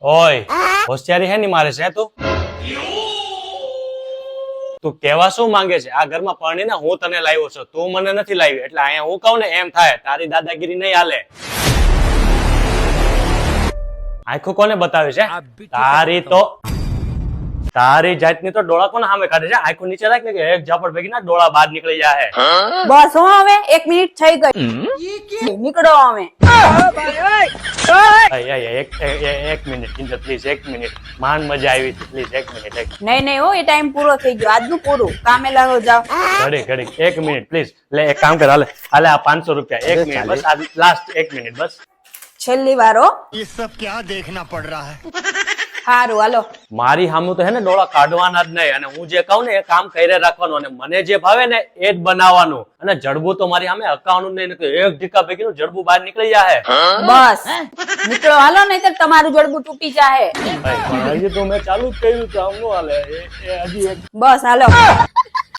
ઓય હોશિયારી હે ની મારે છે તું કેવા શું માંગે છે? આ ઘરમાં પરણીને હું તને લાવ્યો છું, તું મને નથી લાવી, એટલે અહીંયા હું કહું ને એમ થાય. તારી દાદાગીરી નહીં હાલે. આંખો કોને બતાવે છે? તારી જાતની તો ડોળા કોને સામે કાઢે છે? આંખો નીચે રાખ ને કે એક ઝાપડ ભેગી ના ડોળા બહાર નીકળી જાય. બસ હો, હવે 1 મિનિટ થઈ ગઈ, નીકળો હવે. એક મિનિટ કિંજલ, પ્લીઝ 1 મિનિટ. માન મજા આવી છે, પ્લીઝ 1 મિનિટ. નહીં નહીં હો, એ ટાઈમ પૂરો થઈ ગયો, આજનું પૂરું. કામે લાગો, જાઓ. ઘડી 1 મિનિટ પ્લીઝ. લે એક કામ કર, હાલે આ 500 રૂપિયા. 1 મિનિટ બસ, આ લાસ્ટ 1 મિનિટ બસ. છેલ્લી વાર હો. ये सब क्या देखना पड़ रहा है? હારું હાલો. મારી સામું તો હે ને ડોળા કાઢવાના જ નહીં, અને હું જે કહું ને એ કામ કરી રાખવાનું, અને મને જે ભાવે ને એ જ બનાવવાનું. અને જડબું તો મારી સામે હકાવાનું નહીં, એક ઢીકા ભેગીનું જડબું બહાર નીકળી જાય. બસ નીકળો, હાલો, નહીતર તમારું જડબું તૂટી જાય. પણ હજી તો મેં ચાલુ જ કર્યું છે, આમ નો હાલે. હજી બસ હાલો.